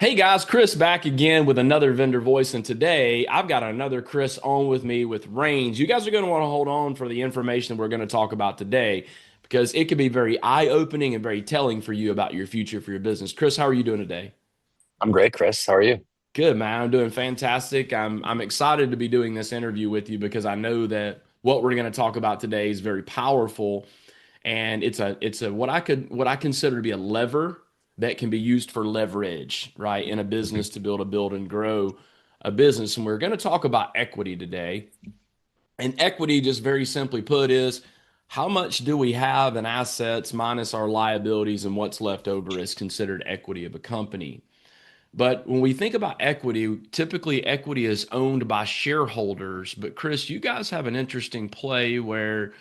Hey guys, Chris back again with another vendor voice, and today I've got another Chris on with me with REINS. You guys are going to want to hold on for the information we're going to talk about today because it could be very eye-opening and very telling for you about your future for your business. Chris, how are you doing today? I'm great, Chris. How are you? Good, man. I'm doing fantastic. I'm excited to be doing this interview with you because I know that what we're going to talk about today is very powerful, and it's a what I consider to be a lever that can be used for leverage, right, in a Mhm. business to build and grow a business. And we're going to talk about equity today. And equity, just very simply put, is how much do we have in assets minus our liabilities, and what's left over is considered equity of a company. But when we think about equity, typically equity is owned by shareholders. But Chris, you guys have an interesting play where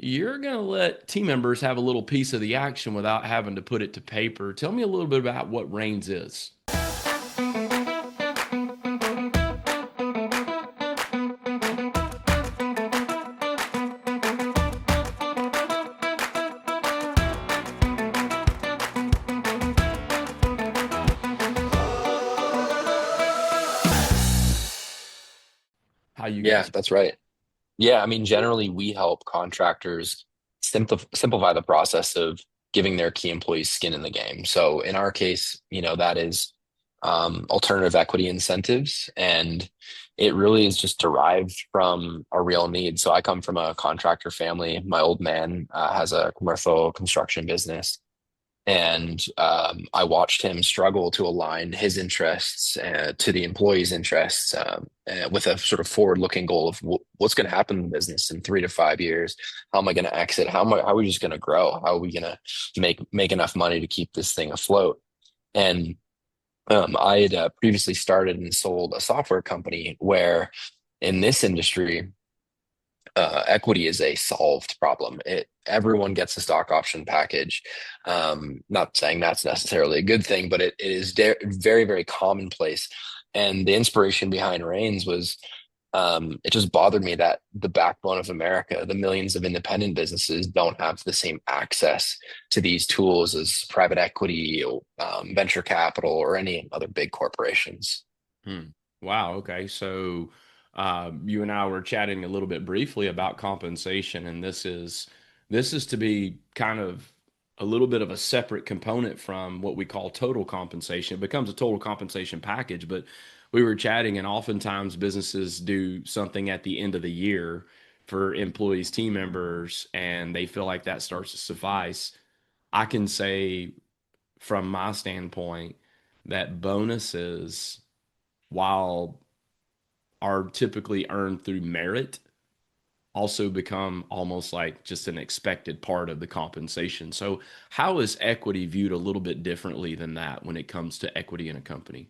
you're going to let team members have a little piece of the action without having to put it to paper. Tell me a little bit about what REINS is. How you Yeah, guys? that's right. Yeah, I mean, generally, we help contractors simplify the process of giving their key employees skin in the game. So in our case, that is alternative equity incentives, and it really is just derived from a real need. So I come from a contractor family. My old man has a commercial construction business. And I watched him struggle to align his interests to the employees' interests with a sort of forward-looking goal of what's going to happen in the business in 3 to 5 years. How am I going to exit? How are we just going to grow? How are we going to make enough money to keep this thing afloat? And I had previously started and sold a software company where in this industry equity is a solved problem. Everyone gets a stock option package. Not saying that's necessarily a good thing, but it is very, very commonplace. And the inspiration behind REINS was it just bothered me that the backbone of America, the millions of independent businesses, don't have the same access to these tools as private equity, or, venture capital, or any other big corporations. Hmm. Wow. Okay. So you and I were chatting a little bit briefly about compensation, and this is to be kind of a little bit of a separate component from what we call total compensation. It becomes a total compensation package, but we were chatting, and oftentimes businesses do something at the end of the year for employees, team members, and they feel like that starts to suffice. I can say from my standpoint that bonuses, while are typically earned through merit, also become almost like just an expected part of the compensation. So, how is equity viewed a little bit differently than that when it comes to equity in a company?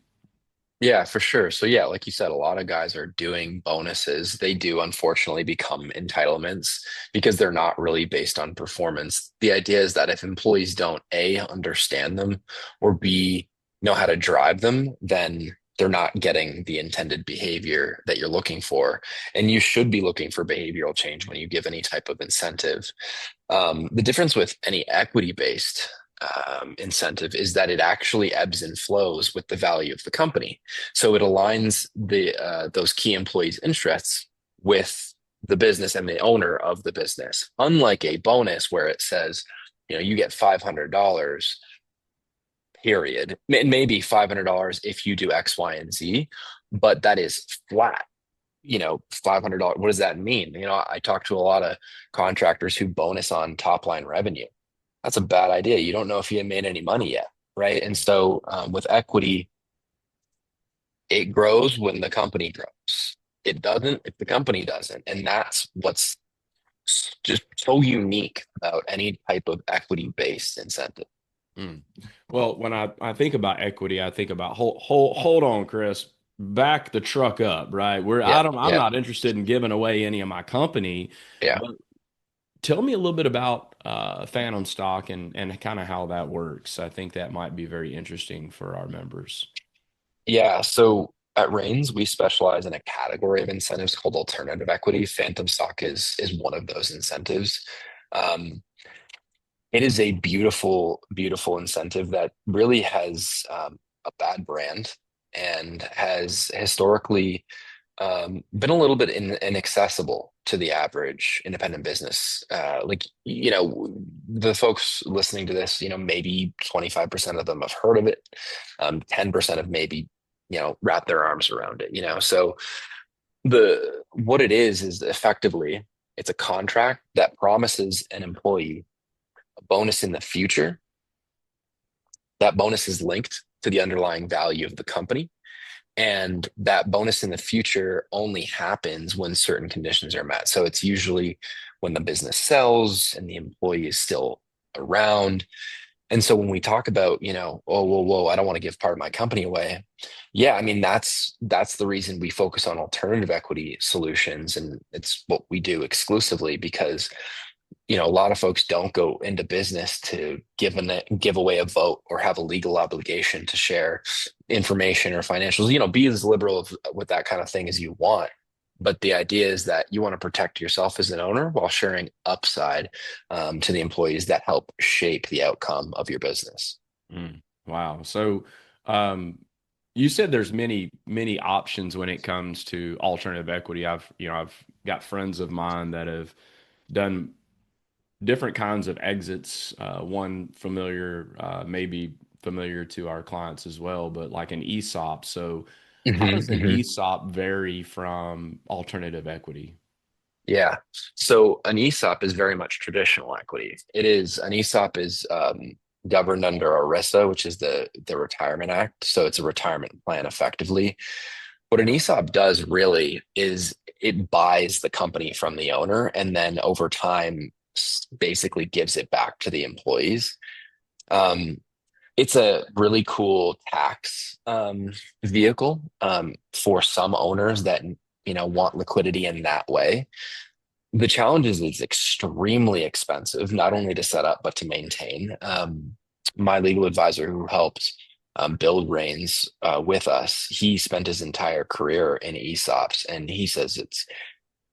Yeah, for sure. So yeah, like you said, a lot of guys are doing bonuses. They do unfortunately become entitlements because they're not really based on performance. The idea is that if employees don't A, understand them, or B, know how to drive them, then they're not getting the intended behavior that you're looking for. And you should be looking for behavioral change when you give any type of incentive. The difference with any equity-based incentive is that it actually ebbs and flows with the value of the company. So it aligns the those key employees' interests with the business and the owner of the business. Unlike a bonus where it says, you get $500, period. Maybe $500 if you do X, Y, and Z, but that is flat. $500. What does that mean? I talk to a lot of contractors who bonus on top line revenue. That's a bad idea. You don't know if you made any money yet, right? And so with equity, it grows when the company grows. It doesn't if the company doesn't. And that's what's just so unique about any type of equity-based incentive. Mm. Well, when I think about equity, I think about hold on, Chris, back the truck up, right? Yeah, I'm yeah, not interested in giving away any of my company, yeah. but tell me a little bit about Phantom stock and kind of how that works. I think that might be very interesting for our members. Yeah. So at REINS, we specialize in a category of incentives called alternative equity. Phantom stock is one of those incentives. Um, It is a beautiful, beautiful incentive that really has a bad brand and has historically been a little bit inaccessible to the average independent business. The folks listening to this, maybe 25% of them have heard of it. 10% have maybe, wrapped their arms around it, So what it is effectively, it's a contract that promises an employee a bonus in the future. That bonus is linked to the underlying value of the company. And that bonus in the future only happens when certain conditions are met. So it's usually when the business sells and the employee is still around. And so when we talk about, oh, whoa, I don't want to give part of my company away. Yeah, I mean, that's the reason we focus on alternative equity solutions. And it's what we do exclusively because a lot of folks don't go into business to give away a vote or have a legal obligation to share information or financials. Be as liberal with that kind of thing as you want. But the idea is that you want to protect yourself as an owner while sharing upside to the employees that help shape the outcome of your business. Wow. So, um, you said there's many options when it comes to alternative equity. I've got friends of mine that have done different kinds of exits. One familiar, maybe familiar to our clients as well, but like an ESOP. So, how Hmm. does an Hmm. ESOP vary from alternative equity? Yeah. So an ESOP is very much traditional equity. An ESOP is governed under ERISA, which is the Retirement Act. So it's a retirement plan effectively. What an ESOP does really is it buys the company from the owner and then over time basically gives it back to the employees. Um, it's a really cool tax vehicle for some owners that want liquidity in that way. The challenge is it's extremely expensive, not only to set up, but to maintain. My legal advisor who helped build REINS with us, he spent his entire career in ESOPs, and he says it's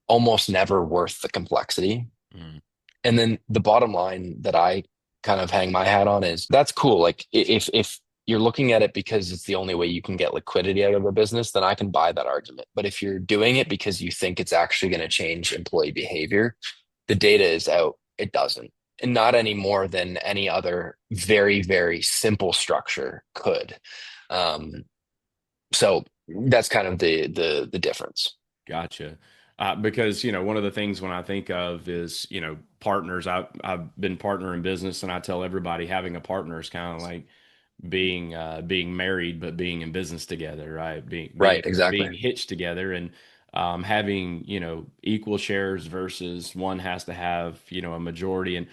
almost never worth the complexity. Mm. And then the bottom line that I kind of hang my hat on is that's cool. Like if you're looking at it because it's the only way you can get liquidity out of a business, then I can buy that argument. But if you're doing it because you think it's actually going to change employee behavior, the data is out. It doesn't. And not any more than any other very, very simple structure could. Um, so that's kind of the difference. Gotcha. Because, one of the things when I think of is, partners. I've been partner in business, and I tell everybody having a partner is kind of like being married, but being in business together, right? Being being Right, exactly. being hitched together, and having, equal shares versus one has to have, a majority, and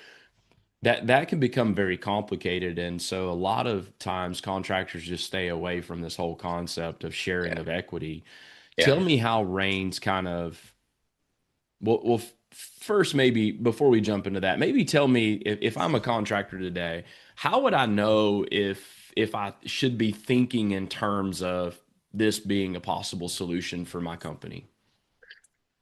that can become very complicated. And so a lot of times contractors just stay away from this whole concept of sharing Yeah. of equity. Tell Yeah. me how Reigns kind of first, maybe before we jump into that, maybe tell me if I'm a contractor today, how would I know if I should be thinking in terms of this being a possible solution for my company?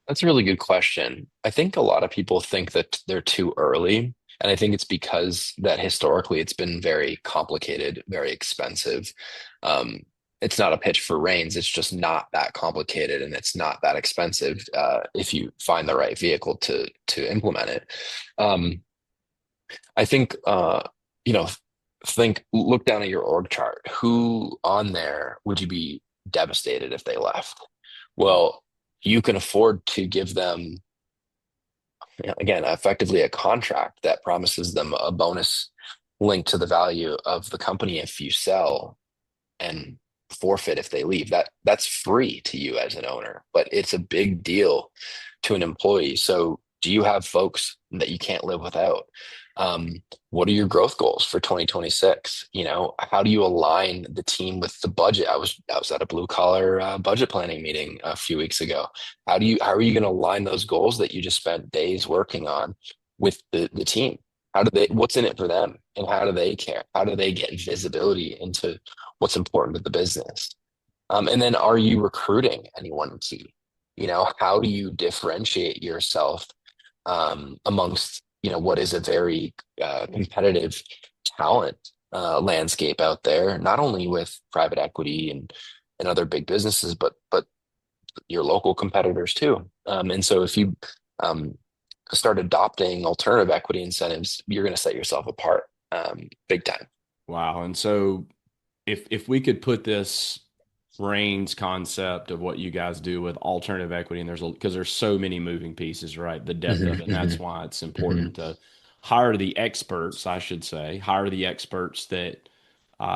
That's a really good question. I think a lot of people think that they're too early. And I think it's because that historically it's been very complicated, very expensive. Um, it's not a pitch for Reigns. It's just not that complicated and it's not that expensive if you find the right vehicle to implement it. Um, I think you know, look down at your org chart. Who on there would you be devastated if they left? Well, you can afford to give them, again, effectively a contract that promises them a bonus linked to the value of the company if you sell and forfeit if they leave. That's free to you as an owner, but it's a big deal to an employee. So do you have folks that you can't live without? Um, what are your growth goals for 2026? How do you align the team with the budget? I was at a blue collar budget planning meeting a few weeks ago. How are you going to align those goals that you just spent days working on with the team? What's in it for them and how do they care? How do they get visibility into what's important to the business? And then are you recruiting anyone key? How do you differentiate yourself amongst, what is a very competitive talent? landscape out there, not only with private equity and other big businesses, but your local competitors too. And so if you um, start adopting alternative equity incentives, you're going to set yourself apart big time. Wow. And so if we could put this REINS concept of what you guys do with alternative equity, and because there's so many moving pieces, right? The depth of Hmm. it, and that's Hmm. why it's Hmm. important to hire the experts, I should say, hire the experts that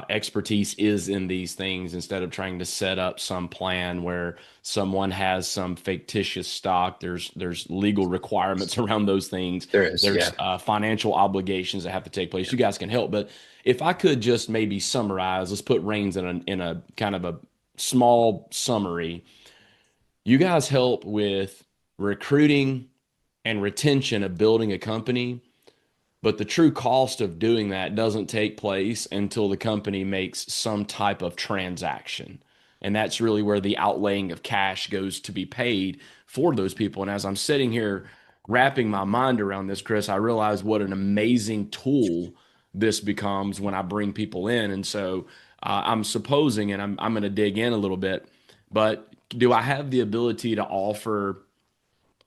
expertise is in these things instead of trying to set up some plan where someone has some fictitious stock. There's legal requirements around those things. There is, There's yeah. financial obligations that have to take place. You guys can help, but if I could just maybe summarize, let's put REINS in a kind of a small summary. You guys help with recruiting and retention of building a company, but the true cost of doing that doesn't take place until the company makes some type of transaction. And that's really where the outlaying of cash goes to be paid for those people. And as I'm sitting here wrapping my mind around this, Chris, I realize what an amazing tool this becomes when I bring people in. And so I'm supposing, and I'm going to dig in a little bit, but do I have the ability to offer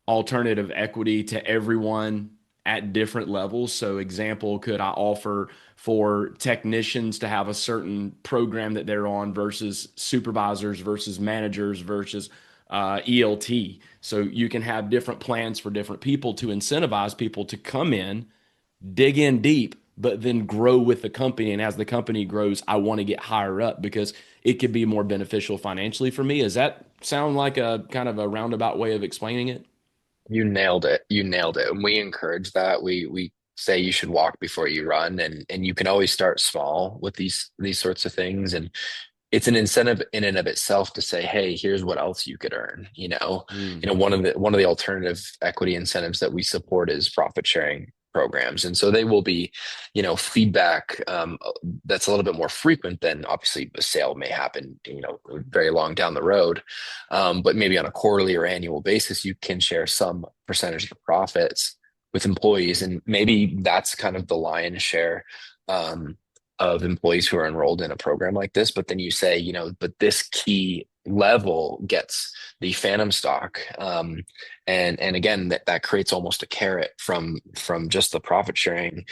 alternative equity to everyone at different levels? So, example, could I offer for technicians to have a certain program that they're on versus supervisors versus managers versus ELT? So, you can have different plans for different people to incentivize people to come in, dig in deep, but then grow with the company. And as the company grows, I want to get higher up because it could be more beneficial financially for me. Does that sound like a kind of a roundabout way of explaining it? You nailed it. You nailed it. And we encourage that. We say you should walk before you run, and you can always start small with these sorts of things. And it's an incentive in and of itself to say, hey, here's what else you could earn. Mm, One of the alternative equity incentives that we support is profit sharing programs. And so they will be, feedback that's a little bit more frequent than obviously a sale may happen, very long down the road. But maybe on a quarterly or annual basis, you can share some percentage of the profits with employees. And maybe that's kind of the lion's share. Of employees who are enrolled in a program like this, but then you say, but this key level gets the phantom stock, and again, that creates almost a carrot from just the profit sharing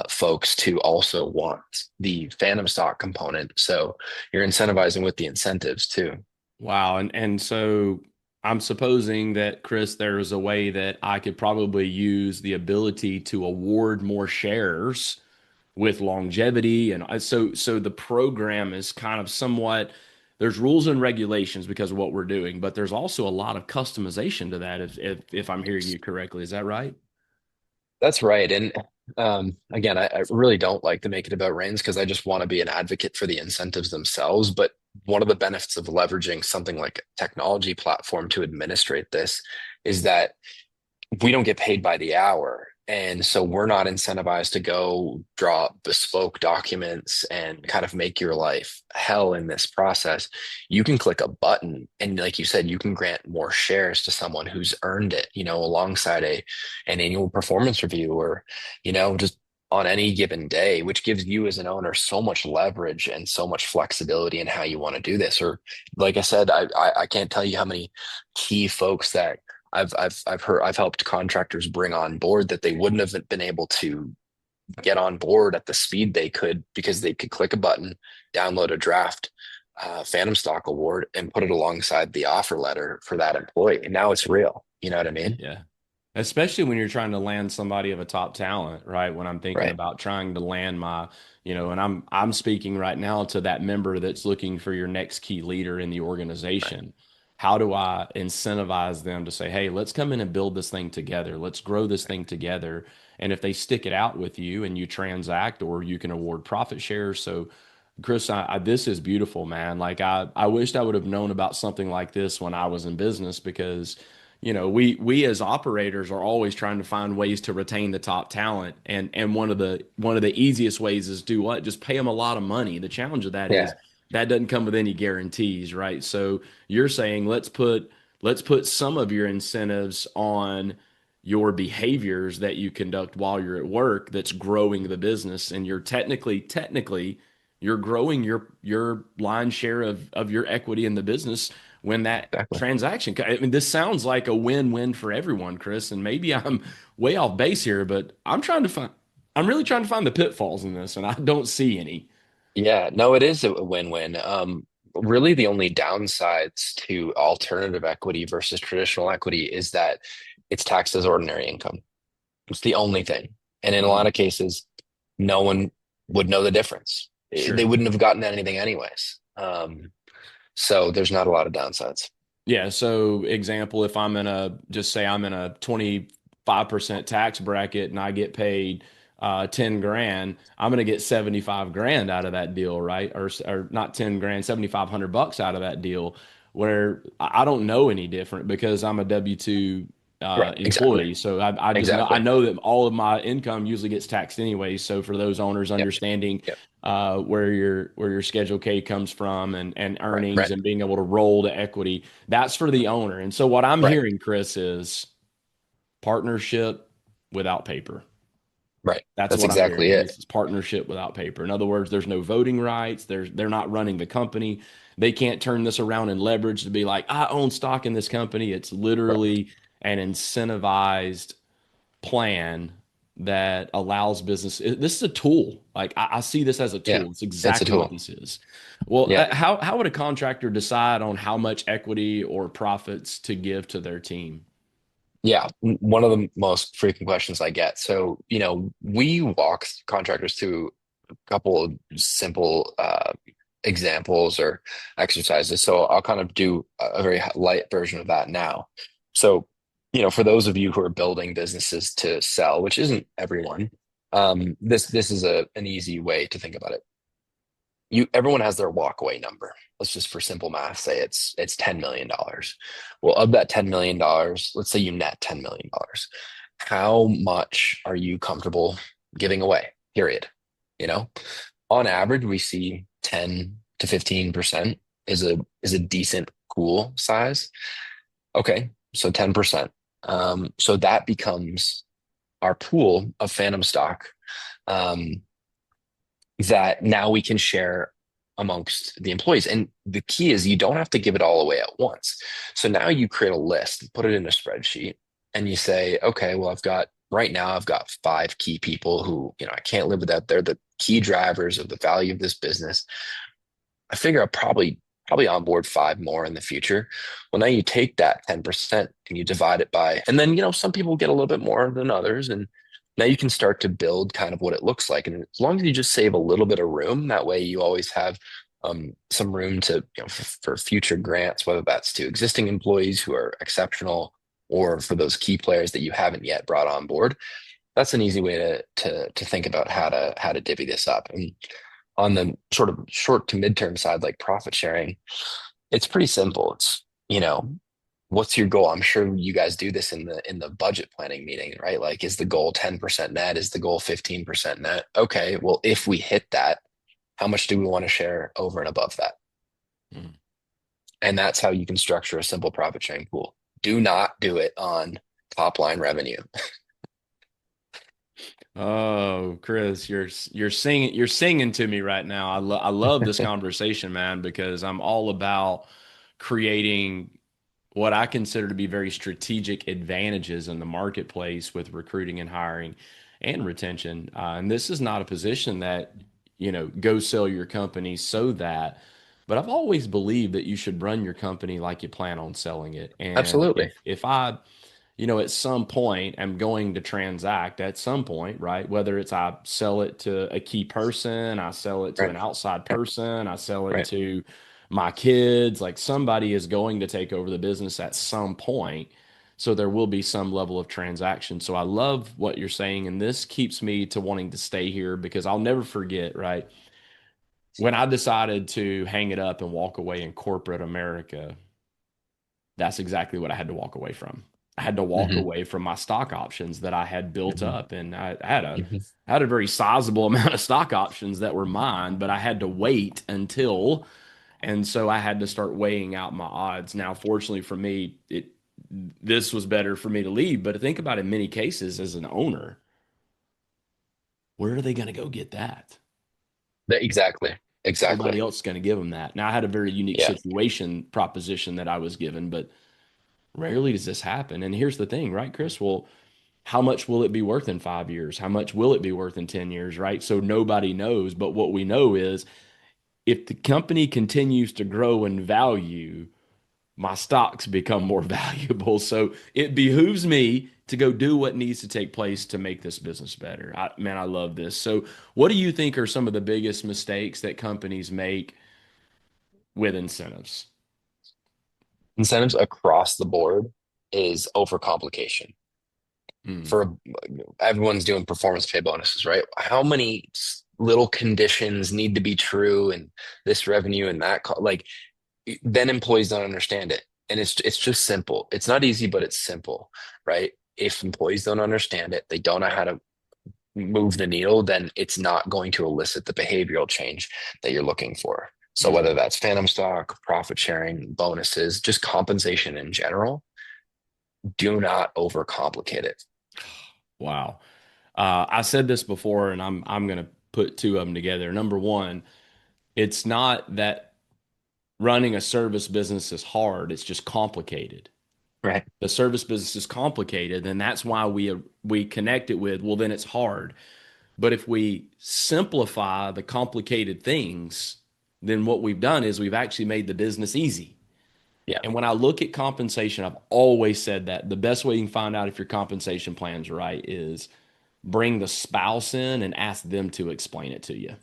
folks to also want the phantom stock component. So you're incentivizing with the incentives too. wow. And so I'm supposing that, Chris, there is a way that I could probably use the ability to award more shares with longevity. And so the program is kind of somewhat, there's rules and regulations because of what we're doing, but there's also a lot of customization to that if I'm hearing you correctly. Is that right? That's right. And again, I really don't like to make it about reins because I just want to be an advocate for the incentives themselves. But one of the benefits of leveraging something like a technology platform to administrate this is that we don't get paid by the hour. And so we're not incentivized to go draw up bespoke documents and kind of make your life hell in this process. You can click a button and like you said, you can grant more shares to someone who's earned it, alongside an annual performance review or, just on any given day, which gives you as an owner so much leverage and so much flexibility in how you want to do this. Or like I said, I can't tell you how many key folks that I've helped contractors bring on board that they wouldn't have been able to get on board at the speed they could because they could click a button, download a draft Phantom Stock Award, and put it alongside the offer letter for that employee. And now it's real. You know what I mean? Yeah. Especially when you're trying to land somebody of a top talent, right? When I'm thinking Right. about trying to land and I'm speaking right now to that member that's looking for your next key leader in the Right. organization. How do I incentivize them to say, "Hey, let's come in and build this thing together. Let's grow this thing together." And if they stick it out with you and you transact or you can award profit shares. So Chris, this is beautiful, man. Like I wished I would have known about something like this when I was in business because, we as operators are always trying to find ways to retain the top talent, and one of the easiest ways is do what? Just pay them a lot of money. The challenge of that is Yeah. that doesn't come with any guarantees, right? So you're saying let's put some of your incentives on your behaviors that you conduct while you're at work that's growing the business. And you're technically, you're growing your line share of your equity in the business when that Exactly. transaction. I mean, this sounds like a win-win for everyone, Chris. And maybe I'm way off base here, but I'm really trying to find the pitfalls in this, and I don't see any. Yeah, no, it is a win-win. Really, the only downsides to alternative equity versus traditional equity is that it's taxed as ordinary income. It's the only thing. And in a lot Mhm. of cases, no one would know the difference. They Sure. wouldn't have gotten anything anyways. So there's not a lot of downsides. Yeah. So, example, if I'm in a, just say I'm in a 25% tax bracket and I get paid 10 grand, I'm going to get 75 grand out of that deal, right? Or not 10 grand, 7,500 bucks out of that deal, where I don't know any different because I'm a W-2 Right. Exactly. employee. So I just know, I Exactly. know that all of my income usually gets taxed anyway. So for those owners Yep. understanding Yep. where your Schedule K comes from and Right. earnings Right. and being able to roll to equity, that's for the owner. And so what I'm Right. hearing, Chris, is partnership without paper. Right. That's That's what I'm exactly hearing. it. This is partnership without paper. In other words, there's no voting rights. They're not running the company. They can't turn this around and leverage to be like, I own stock in this company. It's Right. literally an incentivized plan that allows business. This is a tool. Like I see this as a Yeah. tool. It's It's a exactly what tool. this is. Well, Yeah. how would a contractor decide on how much equity or profits to give to their team? Yeah, one of the most frequent questions I get. So, we walk contractors through a couple of simple examples or exercises. So I'll kind of do a very light version of that now. So, for those of you who are building businesses to sell, which isn't everyone, this is an easy way to think about it. Everyone has their walkaway number. Let's just for simple math say it's $10 million. Well, of that $10 million, let's say you net $10 million. How much are you comfortable giving away? Period. You know, on average, we see 10 to 15% is a decent pool size. Okay, so 10%. So that becomes our pool of phantom stock. Um, that now we can share amongst the employees. And the key is you don't have to give it all away at once. So now you create a list, put it in a spreadsheet, and you say, okay, well, right now I've got five key people who, I can't live without. They're the key drivers of the value of this business. I figure I'll probably onboard five more in the future. Well, now you take that 10% and you divide it by, and then, some people get a little bit more than others. And now you can start to build kind of what it looks like. And as long as you just save a little bit of room, that way you always have some room to, for future grants, whether that's to existing employees who are exceptional or for those key players that you haven't yet brought on board. That's an easy way to think about how to divvy this up. And on the sort of short to midterm side, like profit sharing, it's pretty simple. It's, what's your goal? I'm sure you guys do this in the budget planning meeting, right? Like, is the goal 10% net? Is the goal 15% net? Okay, well, if we hit that, how much do we want to share over and above that? Hmm. And that's how you can structure a simple profit sharing pool. Do not do it on top line revenue. Oh, Chris, you're singing to me right now. I love this conversation, man, because I'm all about creating what I consider to be very strategic advantages in the marketplace with recruiting and hiring and retention. And this is not a position that, go sell your company so that, but I've always believed that you should run your company like you plan on selling it. And Absolutely. if I at some point am going to transact at some point, right? Whether it's I sell it to a key person, I sell it to Right. an outside Yep. person, I sell it Right. to my kids, like somebody is going to take over the business at some point. So there will be some level of transaction. So I love what you're saying. And this keeps me to wanting to stay here because I'll never forget, right? When I decided to hang it up and walk away in corporate America, that's exactly what I had to walk away from. I had to walk Hmm. away from my stock options that I had built Hmm. up, and Hmm. I had a very sizable amount of stock options that were mine, but I had to wait until, and so I had to start weighing out my odds. Now, fortunately for me, this was better for me to leave. But think about in many cases as an owner, where are they going to go get that? Exactly. Nobody Exactly. else is going to give them that. Now, I had a very unique Yeah. situation proposition that I was given, but rarely does this happen. And here's the thing, right, Chris? Well, how much will it be worth in 5 years? How much will it be worth in 10 years, right? So nobody knows. But what we know is if the company continues to grow in value, my stocks become more valuable. So it behooves me to go do what needs to take place to make this business better. Man, I love this. So, what do you think are some of the biggest mistakes that companies make with incentives? Incentives across the board is overcomplication. Mm, For everyone's doing performance pay bonuses, right? How many little conditions need to be true and this revenue and that like then employees don't understand it. And it's just simple. It's not easy, but it's simple, right? If employees don't understand it, they don't know how to move the needle, then it's not going to elicit the behavioral change that you're looking for. So whether mm. that's phantom stock, profit sharing, bonuses, just compensation in general, do not overcomplicate it. Wow. I said this before, and I'm going to put two of them together. Number one, it's not that running a service business is hard; it's just complicated. Right. The service business is complicated, and that's why we connect it with, well, then it's hard. But if we simplify the complicated things, then what we've done is we've actually made the business easy. Yeah. And when I look at compensation, I've always said that the best way you can find out if your compensation plan's right is bring the spouse in and ask them to explain it to you.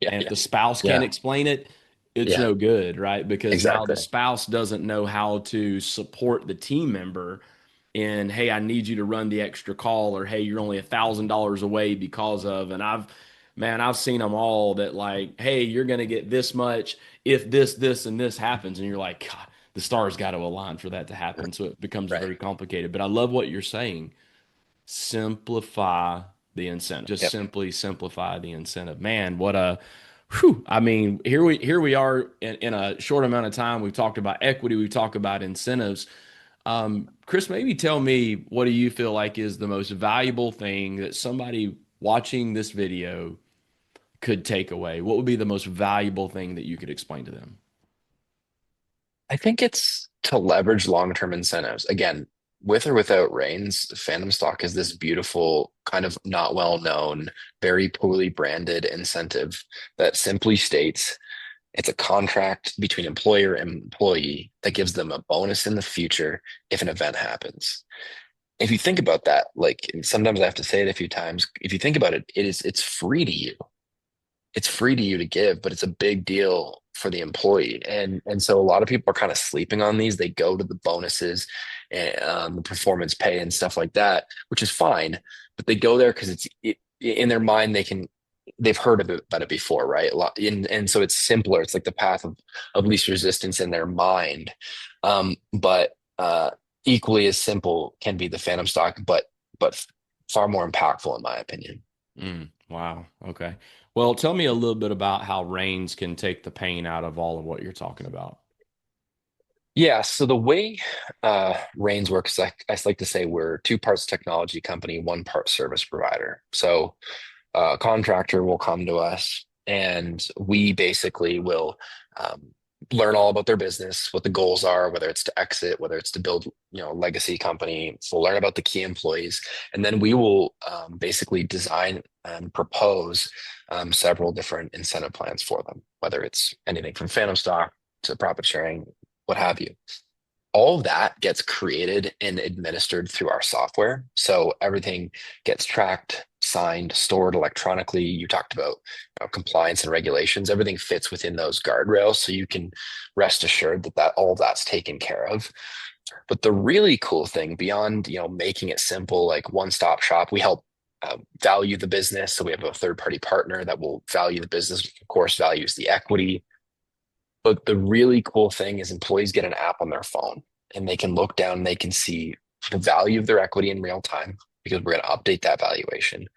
Yeah. And if Yeah. the spouse can't Yeah. explain it, it's Yeah. no good, right? Because now the Exactly. spouse doesn't know how to support the team member in, hey, I need you to run the extra call, or hey, you're only $1,000 away because of, and I've seen them all that like, hey, you're going to get this much if this, and this happens. And you're like, God, the stars got to align for that to happen. So it becomes Right. very complicated. But I love what you're saying. Simplify the incentive. Just Yep. simply simplify the incentive. Man, what a whew. I mean, here we are in a short amount of time. We've talked about equity, we've talked about incentives. Chris, maybe tell me, what do you feel like is the most valuable thing that somebody watching this video could take away? What would be the most valuable thing that you could explain to them? I think it's to leverage long-term incentives. Again, with or without REINS, Phantom Stock is this beautiful, kind of not well known, very poorly branded incentive that simply states it's a contract between employer and employee that gives them a bonus in the future if an event happens. If you think about that, like and sometimes I have to say it a few times, if you think about it, it's free to you. It's free to you to give, but it's a big deal for the employee. And so a lot of people are kind of sleeping on these. They go to the bonuses and the performance pay and stuff like that, which is fine, but they go there because in their mind they've heard of about it before, right? A lot, and so it's simpler. It's like the path of least resistance in their mind. But equally as simple can be the phantom stock, but far more impactful in my opinion. Wow. Okay. Well, tell me a little bit about how Reigns can take the pain out of all of what you're talking about. Yeah, so the way REINS works, I like to say we're two parts technology company, one part service provider. So a contractor will come to us and we basically will um, learn all about their business, what the goals are, whether it's to exit, whether it's to build, a legacy company. So we'll learn about the key employees, and then we will basically design and propose several different incentive plans for them, whether it's anything from phantom stock to profit sharing, what have you. All of that gets created and administered through our software. So everything gets tracked, signed, stored electronically. You talked about compliance and regulations. Everything fits within those guardrails. So you can rest assured that all of that's taken care of. But the really cool thing beyond, making it simple, like one-stop shop, we help value the business. So we have a third-party partner that will value the business, of course, values the equity. But the really cool thing is employees get an app on their phone and they can look down and they can see the value of their equity in real time because we're going to update that valuation.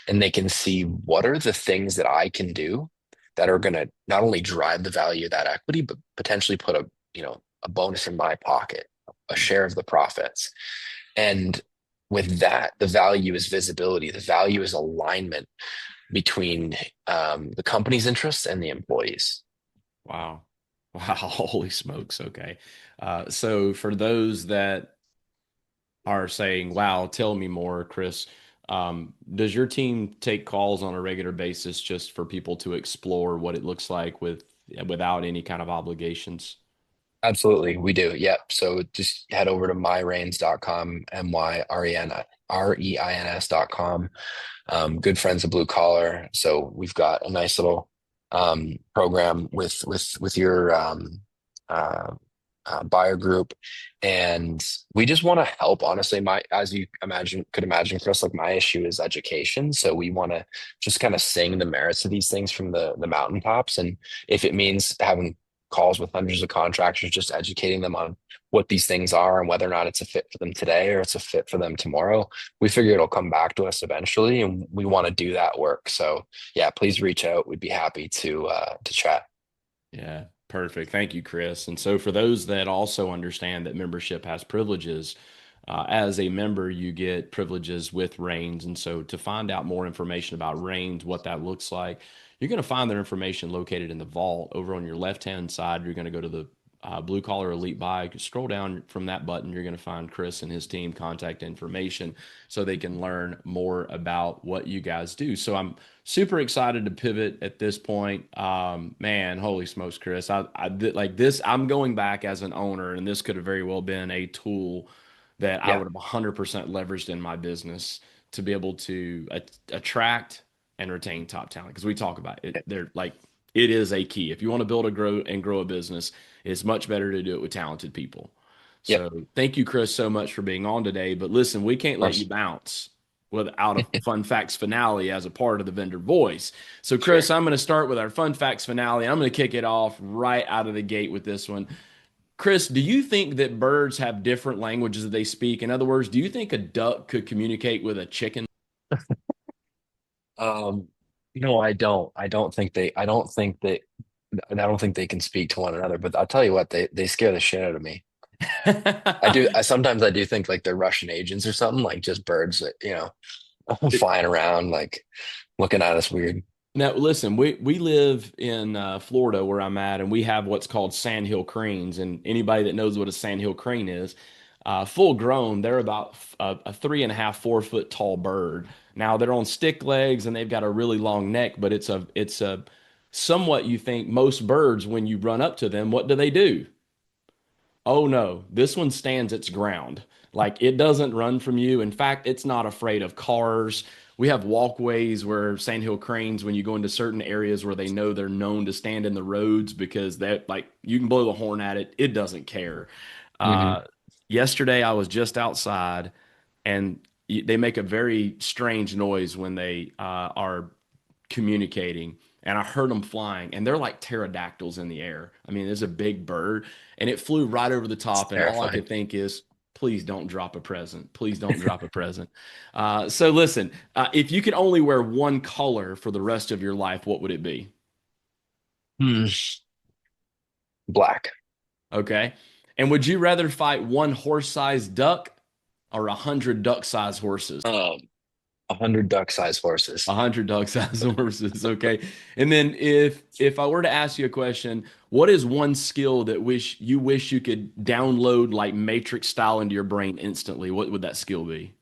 And they can see what are the things that I can do that are going to not only drive the value of that equity, but potentially put a bonus in my pocket, a share of the profits. And with that, the value is visibility. The value is alignment between the company's interests and the employees. Wow. Wow. Holy smokes. Okay. So for those that are saying, wow, tell me more, Chris, does your team take calls on a regular basis just for people to explore what it looks like without any kind of obligations? Absolutely, we do. Yep. So just head over to myreins.com, MYREINS.com. Good friends of Blue Collar. So we've got a nice little program with your uh, buyer group, and we just want to help. Honestly, my as you could imagine, Chris, like my issue is education. So we want to just kind of sing the merits of these things from the mountaintops, and if it means having calls with hundreds of contractors, just educating them on what these things are and whether or not it's a fit for them today or it's a fit for them tomorrow. We figure it'll come back to us eventually, and we want to do that work. So yeah, please reach out. We'd be happy to chat. Yeah, perfect. Thank you, Chris. And so, for those that also understand that membership has privileges, as a member, you get privileges with REINS. And so, to find out more information about REINS, what that looks like, you're going to find their information located in the vault. Over on your left-hand side, you're going to go to the Blue Collar Elite Buy. Scroll down from that button, you're going to find Chris and his team contact information so they can learn more about what you guys do. So, I'm super excited to pivot at this point. Man, holy smokes, Chris. Like this, I'm going back as an owner, and this could have very well been a tool that I Yeah. would have 100% leveraged in my business to be able to attract and retain top talent. Because we talk about it, they're like, it is a key. If you want to build a grow a business, it's much better to do it with talented people. Yep. So thank you, Chris, so much for being on today. But listen, we can't Of let you course. bounce without a fun facts finale as a part of the vendor voice. So, Chris, Sure. I'm going to start with our fun facts finale. I'm going to kick it off right out of the gate with this one. Chris, do you think that birds have different languages that they speak? In other words, do you think a duck could communicate with a chicken? Um, no, I don't. I don't think they can speak to one another, but I'll tell you what, they scare the shit out of me. I sometimes do think like they're Russian agents or something, like just birds that, flying around, like looking at us weird. Now, listen, we live in Florida where I'm at, and we have what's called sandhill cranes. And anybody that knows what a sandhill crane is, full grown, they're about a 3.5, 4 foot tall bird. Now they're on stick legs and they've got a really long neck, but it's a somewhat you think most birds when you run up to them, what do they do? Oh no, this one stands its ground. Like it doesn't run from you. In fact, it's not afraid of cars. We have walkways where sandhill cranes, when you go into certain areas where they know they're known to stand in the roads because that like you can blow the horn at it, it doesn't care. Hmm. Uh, Yesterday I was just outside and they make a very strange noise when they are communicating, and I heard them flying, and they're like pterodactyls in the air. I mean, it's a big bird, and it flew right over the It's top, and all I terrifying. could think is, please don't drop a present. Please don't drop a present. So listen, if you could only wear one color for the rest of your life, what would it be? Hmm. Black. Okay. And would you rather fight one horse-sized duck or 100 duck-sized horses? 100 duck-sized horses. 100 duck-sized horses. Okay. And then if I were to ask you a question, what is one skill that wish you could download like Matrix style into your brain instantly? What would that skill be?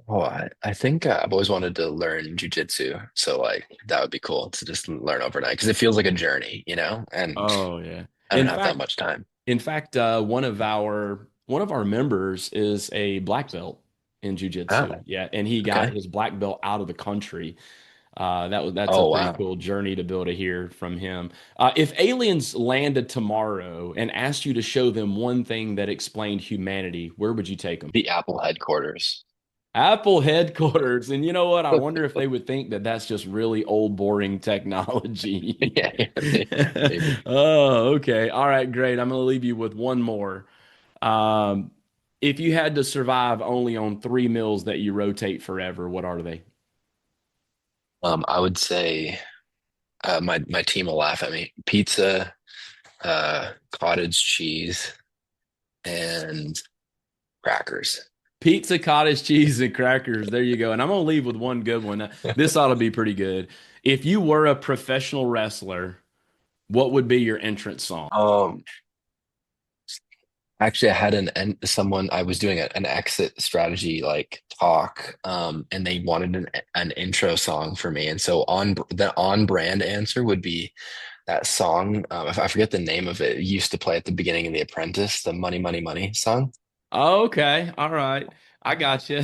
Oh, I think I've always wanted to learn jujitsu. So like that would be cool to just learn overnight because it feels like a journey, and Oh yeah. I don't In have that fact, much time. one of our members is a black belt in Ah, jujitsu. Yeah, and he got okay. his black belt out of the country. That's a Oh, pretty wow. cool journey to be able to hear from him. If aliens landed tomorrow and asked you to show them one thing that explained humanity, where would you take them? The Apple headquarters. Apple headquarters. And you know what? I wonder if they would think that that's just really old, boring technology. Yeah, yeah, maybe. Oh, okay. All right, great. I'm going to leave you with one more. Um, if you had to survive only on three meals that you rotate forever, what are they? I would say my team will laugh at me. Pizza, cottage cheese, and crackers. Pizza, cottage cheese, and crackers. There you go. And I'm gonna leave with one good one. This ought to be pretty good. If you were a professional wrestler, what would be your entrance song? Um, Actually, I had someone I was doing an exit strategy like talk, and they wanted an intro song for me, and so the on brand answer would be that song. If I forget the name of it, it used to play at the beginning of The Apprentice, the Money Money Money song. Okay, all right. I got you.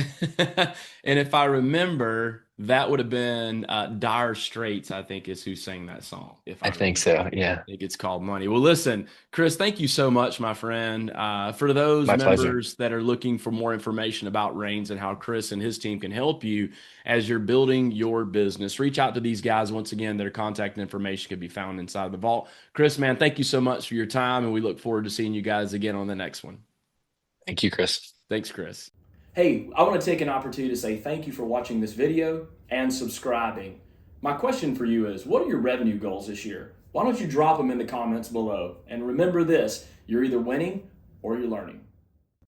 And if I remember, that would have been Dire Straits, I think is who sang that song, if I I think remember. so. Yeah, I think it's called Money. Well, listen, Chris, thank you so much, my friend. For those my pleasure. members that are looking for more information about Reigns and how Chris and his team can help you as you're building your business, reach out to these guys. Once again, their contact information can be found inside the vault. Chris, man, thank you so much for your time, and we look forward to seeing you guys again on the next one. Thank you, Chris. Thanks, Chris. Hey, I want to take an opportunity to say thank you for watching this video and subscribing. My question for you is, what are your revenue goals this year? Why don't you drop them in the comments below? And remember this, you're either winning or you're learning.